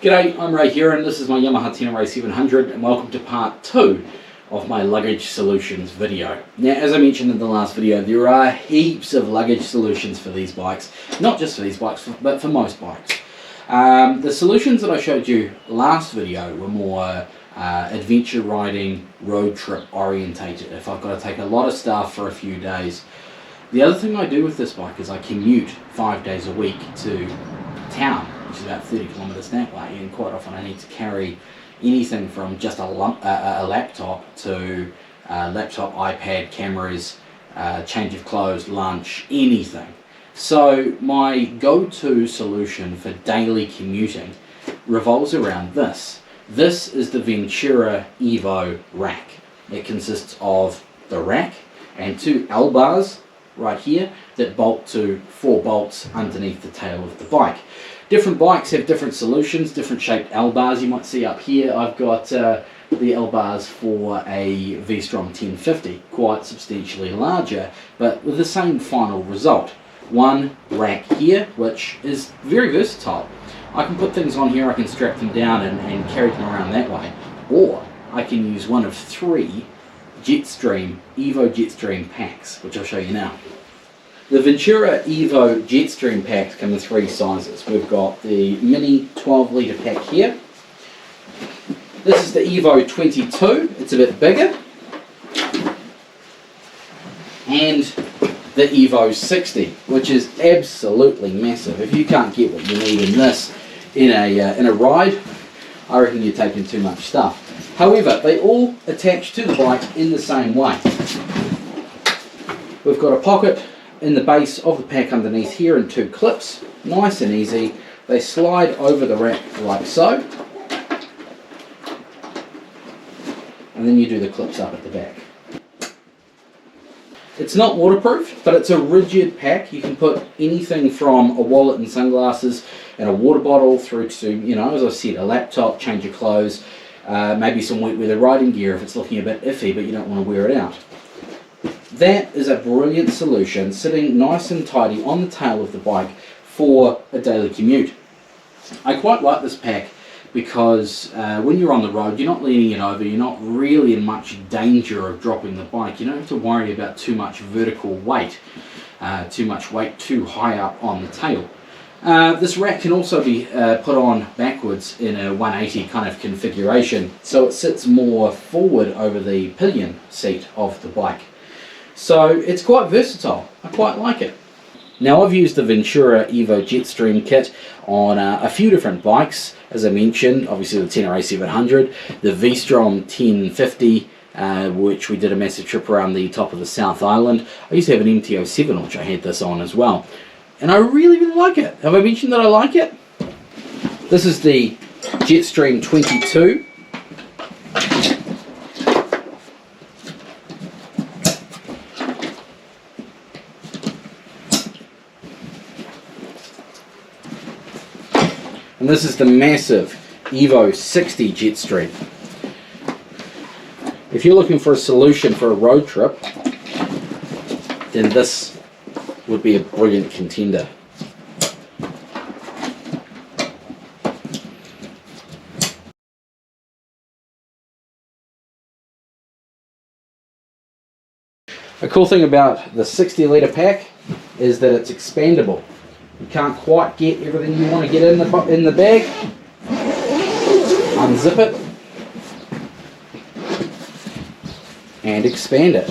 G'day, I'm Ray here and this is my Yamaha Tenere 700 and welcome to part 2 of my luggage solutions video. Now, as I mentioned in the last video, there are heaps of luggage solutions for these bikes. Not just for these bikes, but for most bikes. The solutions that I showed you last video were more adventure riding, road trip orientated. If I've got to take a lot of stuff for a few days. The other thing I do with this bike is I commute 5 days a week to town, which is about 30 kilometres that way, and quite often I need to carry anything from just a laptop to laptop, iPad, cameras, change of clothes, lunch, anything. So my go-to solution for daily commuting revolves around this. This is the Ventura EVO rack. It consists of the rack and 2 L bars right here that bolt to 4 bolts underneath the tail of the bike. Different bikes have different solutions, different shaped L bars. You might see up here I've got the L bars for a V-Strom 1050, quite substantially larger, but with the same final result. One rack here, which is very versatile. I can put things on here, I can strap them down and carry them around that way, or I can use one of 3 Jetstream EVO Jetstream packs, which I'll show you now. The Ventura EVO Jetstream packs come in 3 sizes. We've got the mini 12 litre pack here. This is the EVO 22, it's a bit bigger. And the EVO 60, which is absolutely massive. If you can't get what you need in this in a ride, I reckon you're taking too much stuff. However, they all attach to the bike in the same way. We've got a pocket in the base of the pack underneath here and 2 clips, nice and easy. They slide over the rack like so, and then you do the clips up at the back. It's not waterproof, but it's a rigid pack. You can put anything from a wallet and sunglasses and a water bottle through to, you know, as I said, a laptop, change of clothes, maybe some wet weather riding gear if it's looking a bit iffy but you don't want to wear it out. That is a brilliant solution, sitting nice and tidy on the tail of the bike for a daily commute. I quite like this pack because when you're on the road, you're not leaning it over, you're not really in much danger of dropping the bike. You don't have to worry about too much vertical weight, too high up on the tail. This rack can also be put on backwards in a 180 kind of configuration, so it sits more forward over the pillion seat of the bike. So it's quite versatile. I quite like it. Now, I've used the Ventura EVO Jetstream Kit on a few different bikes, as I mentioned, obviously the Tenere 700, the V-Strom 1050, which we did a massive trip around the top of the South Island. I used to have an MT-07, which I had this on as well. And I really like it. Have I mentioned that I like it? This is the Jetstream 22. And this is the massive EVO 60 Jetstream. If you're looking for a solution for a road trip, then this would be a brilliant contender. A cool thing about the 60 litre pack is that it's expandable. You can't quite get everything you want to get in the bag. Unzip it and expand it.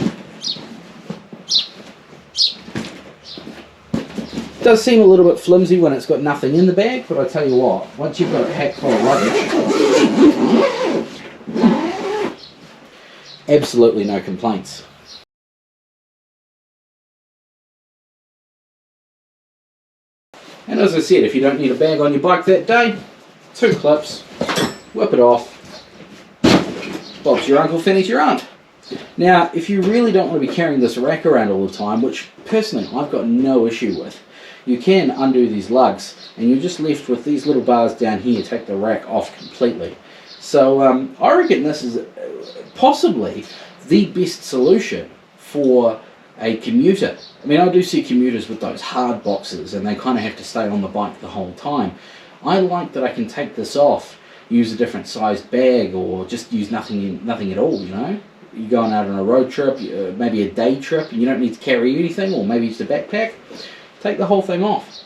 It does seem a little bit flimsy when it's got nothing in the bag, but I tell you what, once you've got a pack full of luggage, absolutely no complaints. And as I said, if you don't need a bag on your bike that day, 2 clips, whip it off, Bob's your uncle, Fanny's your aunt. Now, if you really don't want to be carrying this rack around all the time, which personally I've got no issue with, you can undo these lugs and you're just left with these little bars down here. Take the rack off completely. So I reckon this is possibly the best solution for a commuter. I mean, I do see commuters with those hard boxes and they kind of have to stay on the bike the whole time. I like that I can take this off, use a different sized bag, or just use nothing at all, you know. You're going out on a road trip, maybe a day trip, and you don't need to carry anything, or maybe just a backpack. Take the whole thing off.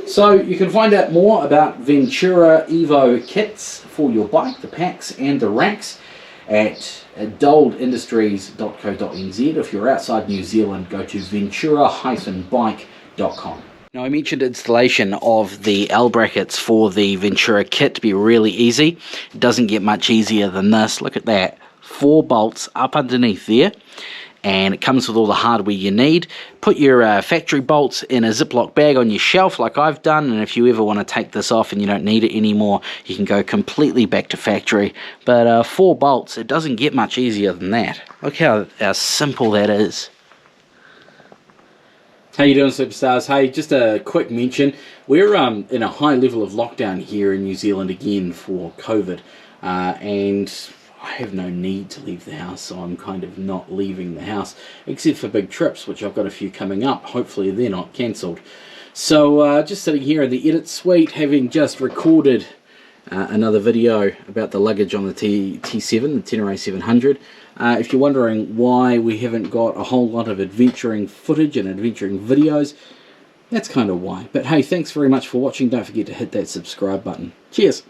So you can find out more about Ventura EVO kits for your bike, the packs and the racks, at doldindustries.co.nz. If you're outside New Zealand, go to ventura-bike.com. Now, I mentioned installation of the L brackets for the Ventura kit to be really easy. It doesn't get much easier than this. Look at that. 4 bolts up underneath there, and it comes with all the hardware you need. Put your factory bolts in a Ziploc bag on your shelf like I've done, and if you ever want to take this off and you don't need it anymore, you can go completely back to factory. But 4 bolts, it doesn't get much easier than that. Look how simple that is. How you doing, superstars? Hey, just a quick mention. We're in a high level of lockdown here in New Zealand again for COVID, and I have no need to leave the house, so I'm kind of not leaving the house, except for big trips, which I've got a few coming up. Hopefully they're not cancelled. So just sitting here in the edit suite, having just recorded another video about the luggage on the T7, the Tenere 700. If you're wondering why we haven't got a whole lot of adventuring footage and adventuring videos, that's kind of why. But hey, thanks very much for watching. Don't forget to hit that subscribe button. Cheers!